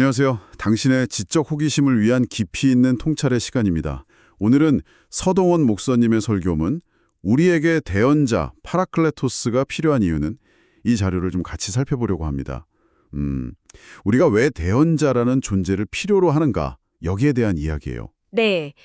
안녕하세요. 당신의 지적 호기심을 위한 깊이 있는 통찰의 시간입니다. 오늘은 서동원 목사님의 설교문 우리에게 대언자 파라클레토스가 필요한 이유는 이 자료를 좀 같이 살펴보려고 합니다. 우리가 왜 대언자라는 존재를 필요로 하는가 여기에 대한 이야기예요. 네.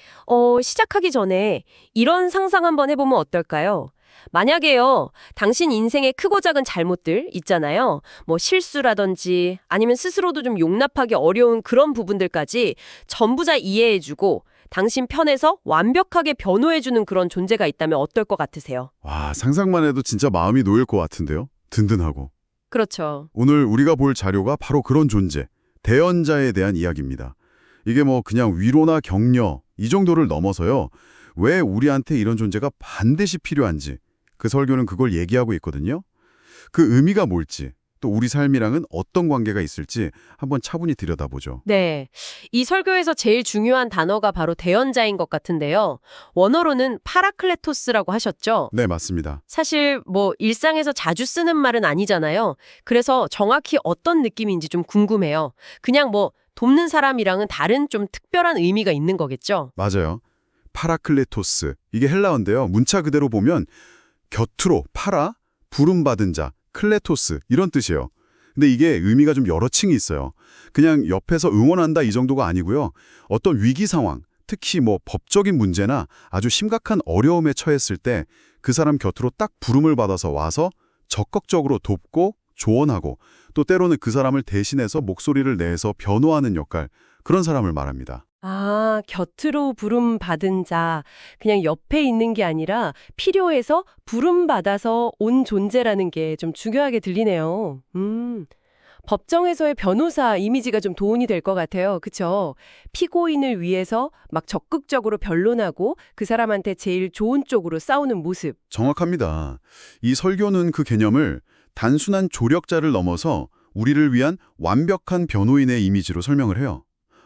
시작하기 전에 이런 상상 한번 해보면 어떨까요? 만약에요, 당신 인생의 크고 작은 잘못들 있잖아요. 뭐 실수라든지 아니면 스스로도 좀 용납하기 어려운 그런 부분들까지 전부 다 이해해주고 당신 편에서 완벽하게 변호해주는 그런 존재가 있다면 어떨 것 같으세요? 와, 상상만 해도 진짜 마음이 놓일 것 같은데요. 든든하고. 그렇죠. 오늘 우리가 볼 자료가 바로 그런 존재, 대언자에 대한 이야기입니다. 이게 뭐 그냥 위로나 격려 이 정도를 넘어서요. 왜 우리한테 이런 존재가 반드시 필요한지 그 설교는 그걸 얘기하고 있거든요. 그 의미가 뭘지 또 우리 삶이랑은 어떤 관계가 있을지 한번 차분히 들여다보죠. 네. 이 설교에서 제일 중요한 단어가 바로 대언자인 것 같은데요. 원어로는 파라클레토스라고 하셨죠? 네, 맞습니다. 사실 뭐 일상에서 자주 쓰는 말은 아니잖아요. 그래서 정확히 어떤 느낌인지 좀 궁금해요. 그냥 뭐 돕는 사람이랑은 다른 좀 특별한 의미가 있는 거겠죠? 맞아요. 파라클레토스, 이게 헬라어인데요. 문자 그대로 보면 곁으로 파라, 부름받은 자, 클레토스 이런 뜻이에요. 근데 이게 의미가 좀 여러 층이 있어요. 그냥 옆에서 응원한다 이 정도가 아니고요. 어떤 위기 상황, 특히 뭐 법적인 문제나 아주 심각한 어려움에 처했을 때 그 사람 곁으로 딱 부름을 받아서 와서 적극적으로 돕고 조언하고 또 때로는 그 사람을 대신해서 목소리를 내서 변호하는 역할, 그런 사람을 말합니다. 아, 곁으로 부름 받은 자. 그냥 옆에 있는 게 아니라 필요해서 부름 받아서 온 존재라는 게 좀 중요하게 들리네요. 법정에서의 변호사 이미지가 좀 도움이 될 것 같아요. 그쵸? 피고인을 위해서 막 적극적으로 변론하고 그 사람한테 제일 좋은 쪽으로 싸우는 모습. 정확합니다. 이 설교는 그 개념을 단순한 조력자를 넘어서 우리를 위한 완벽한 변호인의 이미지로 설명을 해요.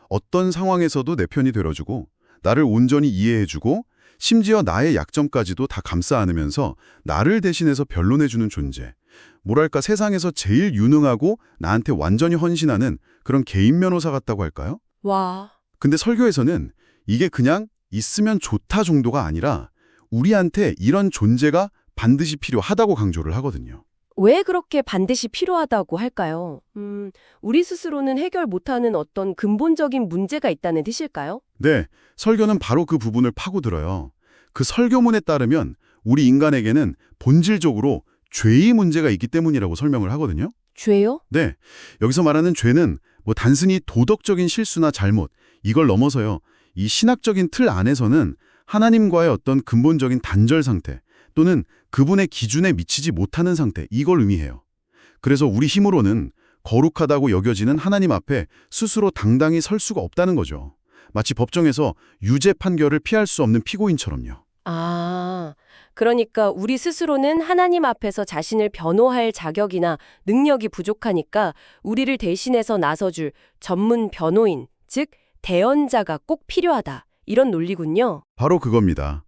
어떤 상황에서도 내 편이 되어주고 나를 온전히 이해해주고 심지어 나의 약점까지도 다 감싸 안으면서 나를 대신해서 변론해주는 존재. 뭐랄까 세상에서 제일 유능하고 나한테 완전히 헌신하는 그런 개인 변호사 같다고 할까요? 와. 근데 설교에서는 이게 그냥 있으면 좋다 정도가 아니라 우리한테 이런 존재가 반드시 필요하다고 강조를 하거든요. 왜 그렇게 반드시 필요하다고 할까요? 우리 스스로는 해결 못하는 어떤 근본적인 문제가 있다는 뜻일까요? 네, 설교는 바로 그 부분을 파고들어요. 그 설교문에 따르면 우리 인간에게는 본질적으로 죄의 문제가 있기 때문이라고 설명을 하거든요. 죄요? 네, 여기서 말하는 죄는 뭐 단순히 도덕적인 실수나 잘못, 이걸 넘어서요. 이 신학적인 틀 안에서는 하나님과의 어떤 근본적인 단절 상태 또는 그분의 기준에 미치지 못하는 상태, 이걸 의미해요. 그래서 우리 힘으로는 거룩하다고 여겨지는 하나님 앞에 스스로 당당히 설 수가 없다는 거죠. 마치 법정에서 유죄 판결을 피할 수 없는 피고인처럼요. 아, 그러니까 우리 스스로는 하나님 앞에서 자신을 변호할 자격이나 능력이 부족하니까 우리를 대신해서 나서줄 전문 변호인, 즉 대언자가 꼭 필요하다. 이런 논리군요. 바로 그겁니다.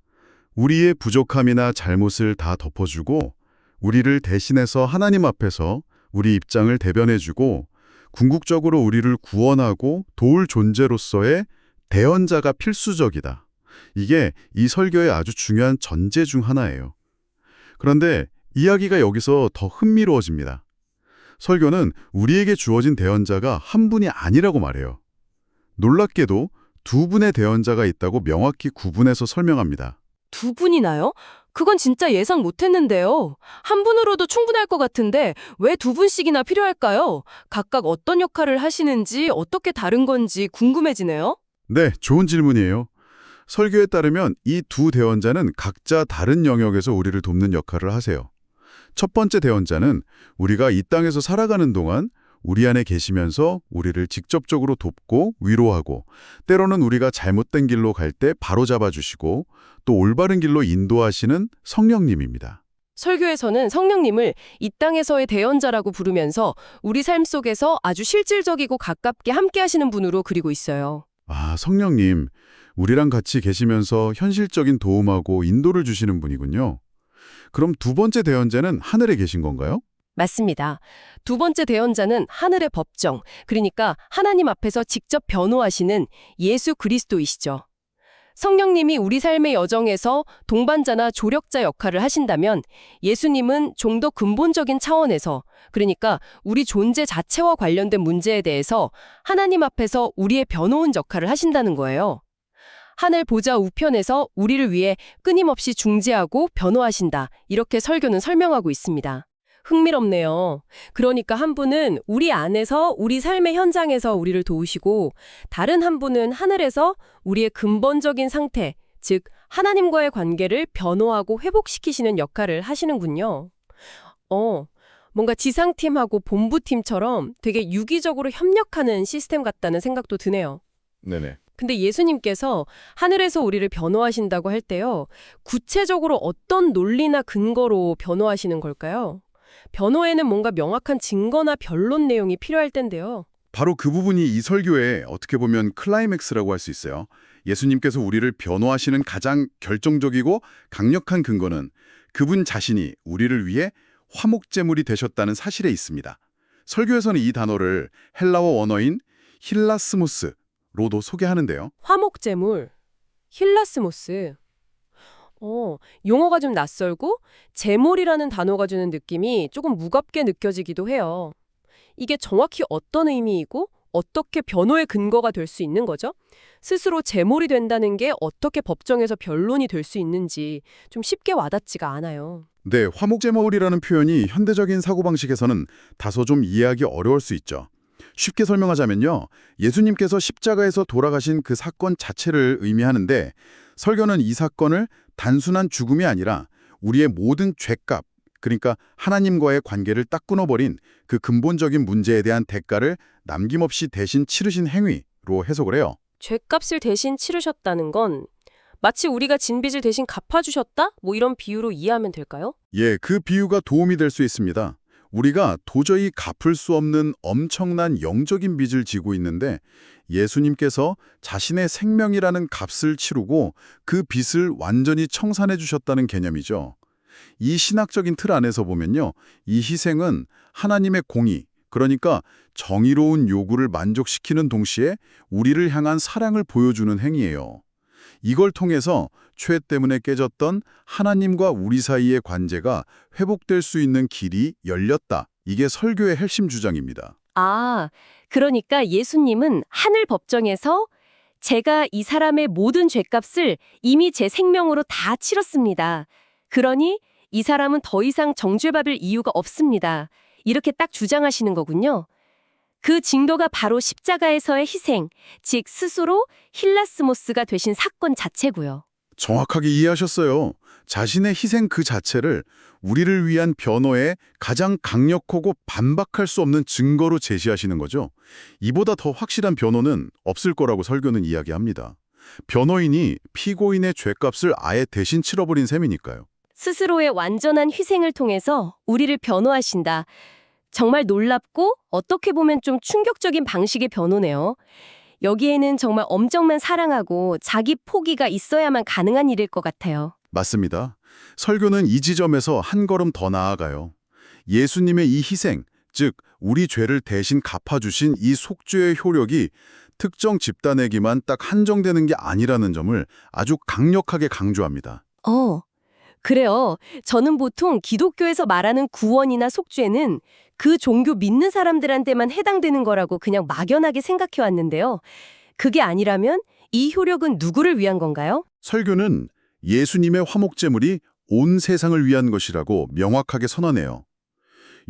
우리의 부족함이나 잘못을 다 덮어주고 우리를 대신해서 하나님 앞에서 우리 입장을 대변해주고 궁극적으로 우리를 구원하고 도울 존재로서의 대언자가 필수적이다. 이게 이 설교의 아주 중요한 전제 중 하나예요. 그런데 이야기가 여기서 더 흥미로워집니다. 설교는 우리에게 주어진 대언자가 한 분이 아니라고 말해요. 놀랍게도 두 분의 대언자가 있다고 명확히 구분해서 설명합니다. 두 분이나요? 그건 진짜 예상 못했는데요. 한 분으로도 충분할 것 같은데 왜 두 분씩이나 필요할까요? 각각 어떤 역할을 하시는지 어떻게 다른 건지 궁금해지네요. 네, 좋은 질문이에요. 설교에 따르면 이 두 대언자는 각자 다른 영역에서 우리를 돕는 역할을 하세요. 첫 번째 대언자는 우리가 이 땅에서 살아가는 동안 우리 안에 계시면서 우리를 직접적으로 돕고 위로하고 때로는 우리가 잘못된 길로 갈 때 바로잡아 주시고 또 올바른 길로 인도하시는 성령님입니다. 설교에서는 성령님을 이 땅에서의 대언자라고 부르면서 우리 삶 속에서 아주 실질적이고 가깝게 함께 하시는 분으로 그리고 있어요. 아, 성령님, 우리랑 같이 계시면서 현실적인 도움하고 인도를 주시는 분이군요. 그럼 두 번째 대언자는 하늘에 계신 건가요? 맞습니다. 두 번째 대언자는 하늘의 법정, 그러니까 하나님 앞에서 직접 변호하시는 예수 그리스도이시죠. 성령님이 우리 삶의 여정에서 동반자나 조력자 역할을 하신다면 예수님은 좀 더 근본적인 차원에서, 그러니까 우리 존재 자체와 관련된 문제에 대해서 하나님 앞에서 우리의 변호인 역할을 하신다는 거예요. 하늘 보좌 우편에서 우리를 위해 끊임없이 중재하고 변호하신다. 이렇게 설교는 설명하고 있습니다. 흥미롭네요. 그러니까 한 분은 우리 안에서 우리 삶의 현장에서 우리를 도우시고 다른 한 분은 하늘에서 우리의 근본적인 상태, 즉 하나님과의 관계를 변호하고 회복시키시는 역할을 하시는군요. 뭔가 지상팀하고 본부팀처럼 되게 유기적으로 협력하는 시스템 같다는 생각도 드네요. 네네. 근데 예수님께서 하늘에서 우리를 변호하신다고 할 때요, 구체적으로 어떤 논리나 근거로 변호하시는 걸까요? 변호에는 뭔가 명확한 증거나 변론 내용이 필요할 텐데요. 바로 그 부분이 이 설교의 어떻게 보면 클라이맥스라고 할 수 있어요. 예수님께서 우리를 변호하시는 가장 결정적이고 강력한 근거는 그분 자신이 우리를 위해 화목제물이 되셨다는 사실에 있습니다. 설교에서는 이 단어를 헬라어 원어인 힐라스모스로도 소개하는데요. 화목제물, 힐라스모스. 용어가 좀 낯설고 제물이라는 단어가 주는 느낌이 조금 무겁게 느껴지기도 해요. 이게 정확히 어떤 의미이고 어떻게 변호의 근거가 될 수 있는 거죠? 스스로 제물이 된다는 게 어떻게 법정에서 변론이 될 수 있는지 좀 쉽게 와닿지가 않아요. 네, 화목제물이라는 표현이 현대적인 사고방식에서는 다소 좀 이해하기 어려울 수 있죠. 쉽게 설명하자면요, 예수님께서 십자가에서 돌아가신 그 사건 자체를 의미하는데 설교는 이 사건을 단순한 죽음이 아니라 우리의 모든 죄값, 그러니까 하나님과의 관계를 딱 끊어버린 그 근본적인 문제에 대한 대가를 남김없이 대신 치르신 행위로 해석을 해요. 죄값을 대신 치르셨다는 건 마치 우리가 진 빚을 대신 갚아주셨다? 뭐 이런 비유로 이해하면 될까요? 예, 그 비유가 도움이 될 수 있습니다. 우리가 도저히 갚을 수 없는 엄청난 영적인 빚을 지고 있는데 예수님께서 자신의 생명이라는 값을 치르고 그 빚을 완전히 청산해 주셨다는 개념이죠. 이 신학적인 틀 안에서 보면요, 이 희생은 하나님의 공의, 그러니까 정의로운 요구를 만족시키는 동시에 우리를 향한 사랑을 보여주는 행위예요. 이걸 통해서 죄 때문에 깨졌던 하나님과 우리 사이의 관계가 회복될 수 있는 길이 열렸다. 이게 설교의 핵심 주장입니다. 아, 그러니까 예수님은 하늘 법정에서 제가 이 사람의 모든 죄값을 이미 제 생명으로 다 치렀습니다. 그러니 이 사람은 더 이상 정죄받을 이유가 없습니다. 이렇게 딱 주장하시는 거군요. 그 징도가 바로 십자가에서의 희생, 즉 스스로 힐라스모스가 되신 사건 자체고요. 정확하게 이해하셨어요. 자신의 희생 그 자체를 우리를 위한 변호의 가장 강력하고 반박할 수 없는 증거로 제시하시는 거죠. 이보다 더 확실한 변호는 없을 거라고 설교는 이야기합니다. 변호인이 피고인의 죄값을 아예 대신 치러버린 셈이니까요. 스스로의 완전한 희생을 통해서 우리를 변호하신다. 정말 놀랍고 어떻게 보면 좀 충격적인 방식의 변호네요. 여기에는 정말 엄청난 사랑하고 자기 포기가 있어야만 가능한 일일 것 같아요. 맞습니다. 설교는 이 지점에서 한 걸음 더 나아가요. 예수님의 이 희생, 즉 우리 죄를 대신 갚아주신 이 속죄의 효력이 특정 집단에게만 딱 한정되는 게 아니라는 점을 아주 강력하게 강조합니다. 그래요. 저는 보통 기독교에서 말하는 구원이나 속죄는 그 종교 믿는 사람들한테만 해당되는 거라고 그냥 막연하게 생각해 왔는데요. 그게 아니라면 이 효력은 누구를 위한 건가요? 설교는 예수님의 화목제물이 온 세상을 위한 것이라고 명확하게 선언해요.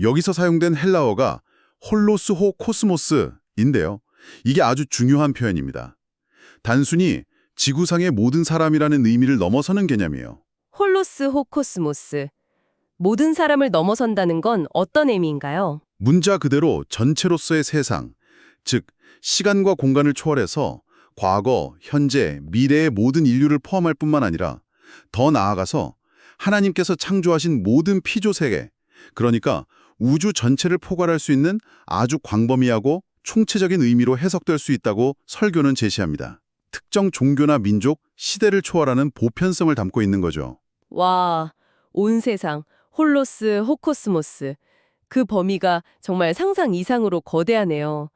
여기서 사용된 헬라어가 홀로스호 코스모스인데요. 이게 아주 중요한 표현입니다. 단순히 지구상의 모든 사람이라는 의미를 넘어서는 개념이에요. 홀로스 호코스모스. 모든 사람을 넘어선다는 건 어떤 의미인가요? 문자 그대로 전체로서의 세상, 즉 시간과 공간을 초월해서 과거, 현재, 미래의 모든 인류를 포함할 뿐만 아니라 더 나아가서 하나님께서 창조하신 모든 피조세계, 그러니까 우주 전체를 포괄할 수 있는 아주 광범위하고 총체적인 의미로 해석될 수 있다고 설교는 제시합니다. 특정 종교나 민족, 시대를 초월하는 보편성을 담고 있는 거죠. 와, 온 세상, 홀로스 호코스모스. 그 범위가 정말 상상 이상으로 거대하네요.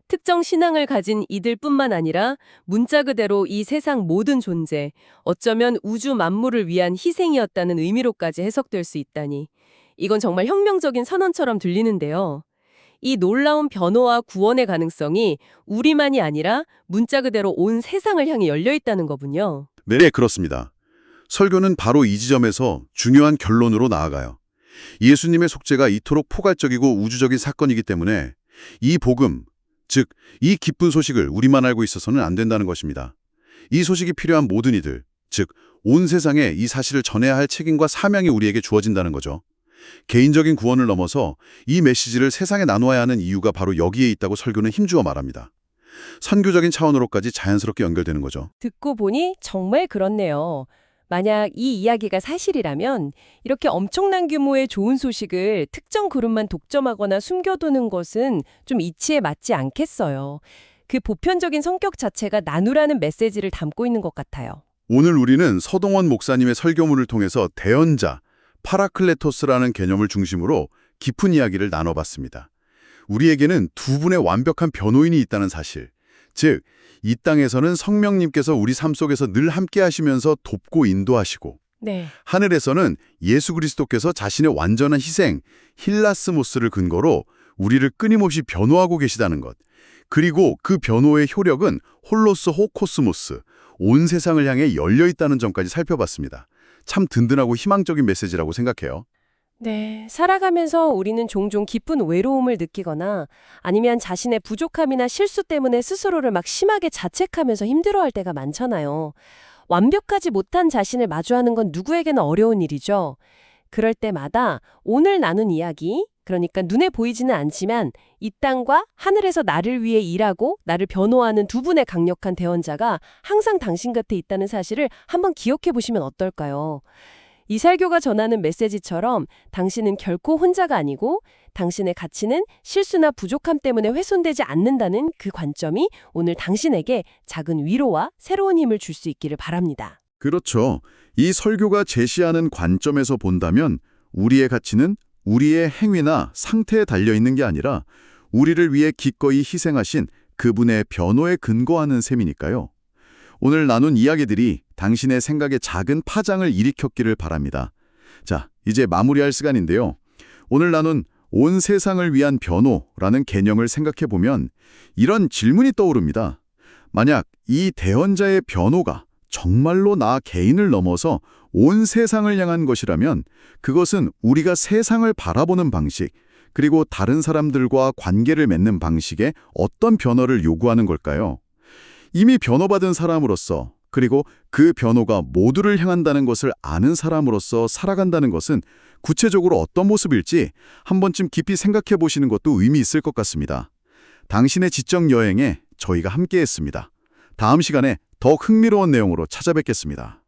특정 신앙을 가진 이들뿐만 아니라 문자 그대로 이 세상 모든 존재, 어쩌면 우주 만물을 위한 희생이었다는 의미로까지 해석될 수 있다니. 이건 정말 혁명적인 선언처럼 들리는데요. 이 놀라운 변호와 구원의 가능성이 우리만이 아니라 문자 그대로 온 세상을 향해 열려 있다는 거군요. 네, 그렇습니다. 설교는 바로 이 지점에서 중요한 결론으로 나아가요. 예수님의 속죄가 이토록 포괄적이고 우주적인 사건이기 때문에 이 복음, 즉 이 기쁜 소식을 우리만 알고 있어서는 안 된다는 것입니다. 이 소식이 필요한 모든 이들, 즉 온 세상에 이 사실을 전해야 할 책임과 사명이 우리에게 주어진다는 거죠. 개인적인 구원을 넘어서 이 메시지를 세상에 나누어야 하는 이유가 바로 여기에 있다고 설교는 힘주어 말합니다. 선교적인 차원으로까지 자연스럽게 연결되는 거죠. 듣고 보니 정말 그렇네요. 만약 이 이야기가 사실이라면 이렇게 엄청난 규모의 좋은 소식을 특정 그룹만 독점하거나 숨겨두는 것은 좀 이치에 맞지 않겠어요. 그 보편적인 성격 자체가 나누라는 메시지를 담고 있는 것 같아요. 오늘 우리는 서동원 목사님의 설교문을 통해서 대언자, 파라클레토스라는 개념을 중심으로 깊은 이야기를 나눠봤습니다. 우리에게는 두 분의 완벽한 변호인이 있다는 사실, 즉 이 땅에서는 성령님께서 우리 삶 속에서 늘 함께 하시면서 돕고 인도하시고 네. 하늘에서는 예수 그리스도께서 자신의 완전한 희생, 힐라스모스를 근거로 우리를 끊임없이 변호하고 계시다는 것. 그리고 그 변호의 효력은 홀로스 호코스모스, 온 세상을 향해 열려 있다는 점까지 살펴봤습니다. 참 든든하고 희망적인 메시지라고 생각해요. 네, 살아가면서 우리는 종종 깊은 외로움을 느끼거나 아니면 자신의 부족함이나 실수 때문에 스스로를 막 심하게 자책하면서 힘들어할 때가 많잖아요. 완벽하지 못한 자신을 마주하는 건 누구에게나 어려운 일이죠. 그럴 때마다 오늘 나눈 이야기, 그러니까 눈에 보이지는 않지만 이 땅과 하늘에서 나를 위해 일하고 나를 변호하는 두 분의 강력한 대언자가 항상 당신 곁에 있다는 사실을 한번 기억해 보시면 어떨까요? 이살교가 전하는 메시지처럼 당신은 결코 혼자가 아니고 당신의 가치는 실수나 부족함 때문에 훼손되지 않는다는 그 관점이 오늘 당신에게 작은 위로와 새로운 힘을 줄 수 있기를 바랍니다. 그렇죠. 이 설교가 제시하는 관점에서 본다면 우리의 가치는 우리의 행위나 상태에 달려있는 게 아니라 우리를 위해 기꺼이 희생하신 그분의 변호에 근거하는 셈이니까요. 오늘 나눈 이야기들이 당신의 생각에 작은 파장을 일으켰기를 바랍니다. 자, 이제 마무리할 시간인데요. 오늘 나눈 온 세상을 위한 변호라는 개념을 생각해보면 이런 질문이 떠오릅니다. 만약 이 대언자의 변호가 정말로 나 개인을 넘어서 온 세상을 향한 것이라면 그것은 우리가 세상을 바라보는 방식, 그리고 다른 사람들과 관계를 맺는 방식에 어떤 변화를 요구하는 걸까요? 이미 변호받은 사람으로서, 그리고 그 변호가 모두를 향한다는 것을 아는 사람으로서 살아간다는 것은 구체적으로 어떤 모습일지 한 번쯤 깊이 생각해 보시는 것도 의미 있을 것 같습니다. 당신의 지적 여행에 저희가 함께했습니다. 다음 시간에 더 흥미로운 내용으로 찾아뵙겠습니다.